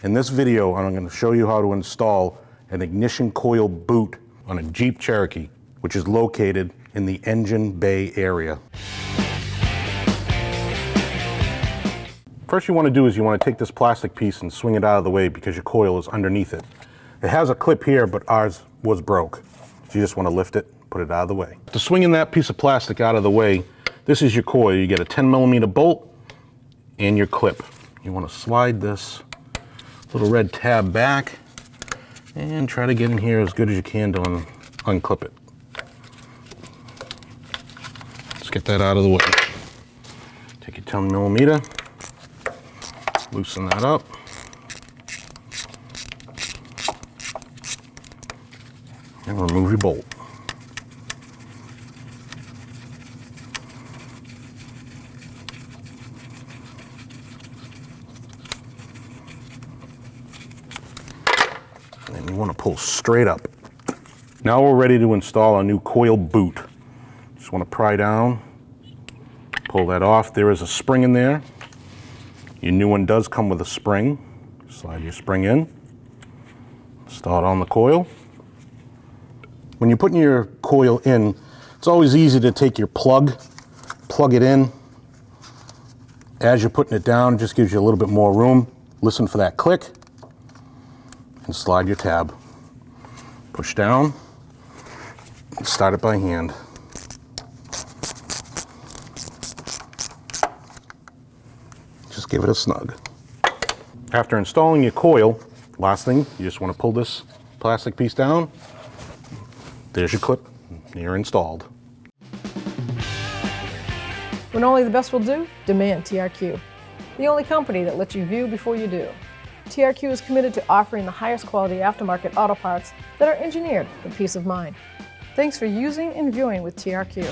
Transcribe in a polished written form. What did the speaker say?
In this video, I'm going to show you how to install an ignition coil boot on a Jeep Cherokee, which is located in the engine bay area. First you want to do is you want to take this plastic piece and swing it out of the way because your coil is underneath it. It has a clip here, but ours was broke. So you just want to lift it, put it out of the way. To swinging that piece of plastic out of the way, this is your coil. You get a 10mm bolt and your clip. You want to slide this little red tab back and try to get in here as good as you can to unclip it. Let's get that out of the way. Take your 10mm, loosen that up. And remove your bolt. And you want to pull straight up. Now we're ready to install our new coil boot. Just want to pry down, pull that off. There is a spring in there. Your new one does come with a spring. Slide your spring in, install it on the coil. When you're putting your coil in, it's always easy to take your plug it in. As you're putting it down, it just gives you a little bit more room. Listen for that click and slide your tab. Push down and start it by hand. Just give it a snug. After installing your coil, last thing, you just want to pull this plastic piece down. There's your clip, you're installed. When only the best will do, demand TRQ. The only company that lets you view before you do. TRQ is committed to offering the highest quality aftermarket auto parts that are engineered for peace of mind. Thanks for using and viewing with TRQ.